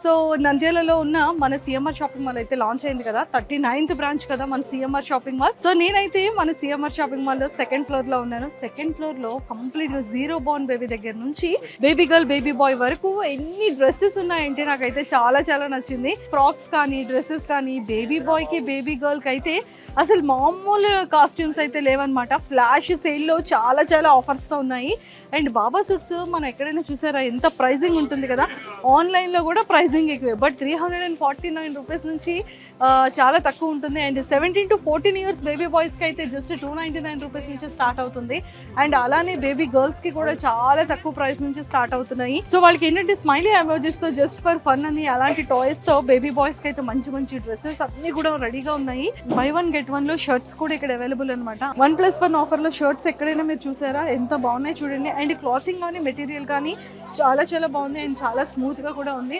So నంద్యాలలో ఉన్న మన సిఎంఆర్ షాపింగ్ మాల్ అయితే లాంచ్ అయింది కదా, 39th బ్రాంచ్ కదా మన సిఎంఆర్ షాపింగ్ మాల్. సో నేనైతే మన సిఎంఆర్ షాపింగ్ మాల్ లో సెకండ్ ఫ్లోర్ లో ఉన్నాను. సెకండ్ ఫ్లోర్ లో కంప్లీట్ గా జీరో బోర్న్ బేబీ దగ్గర నుంచి బేబీ గర్ల్ బేబీ బాయ్ వరకు ఎన్ని డ్రెస్సెస్ ఉన్నాయంటే నాకైతే చాలా చాలా నచ్చింది. ఫ్రాక్స్ కానీ డ్రెస్సెస్ కానీ బేబీ బాయ్ కి బేబీ గర్ల్ కి అయితే అసలు మామూలు కాస్ట్యూమ్స్ అయితే లేవన్నమాట. ఫ్లాష్ సేల్లో చాలా చాలా ఆఫర్స్తో ఉన్నాయి. అండ్ బాబా సూట్స్ మనం ఎక్కడైనా చూసారా ఎంత ప్రైజింగ్ ఉంటుంది కదా, ఆన్లైన్లో కూడా ప్రైజింగ్ ఎక్కువే. బట్ 349 రూపీస్ నుంచి చాలా తక్కువ ఉంటుంది. అండ్ 17 to 14 years బేబీ బాయ్స్కి అయితే జస్ట్ 299 రూపీస్ నుంచి స్టార్ట్ అవుతుంది. అండ్ అలానే బేబీ గర్ల్స్కి కూడా చాలా తక్కువ ప్రైస్ నుంచి స్టార్ట్ అవుతున్నాయి. సో వాళ్ళకి ఏంటంటే స్మైలీ ఎమోజీస్తో జస్ట్ ఫర్ ఫన్ అని అలాంటి టాయ్స్తో బేబీ బాయ్స్కి అయితే మంచి మంచి డ్రెస్సెస్ అన్నీ కూడా రెడీగా ఉన్నాయి. బై వన్ గెట్ వన్ లో షర్ట్స్ కూడా ఇక్కడ అవైలబుల్ అనమాట. 1+1 ఆఫర్ లో షర్ట్స్ ఎక్కడైనా మీరు చూసారా ఎంత బాగున్నాయి చూడండి. అండ్ క్లాతింగ్ కానీ మెటీరియల్ కానీ చాలా చాలా బాగుంది అండ్ చాలా స్మూత్ గా కూడా ఉంది.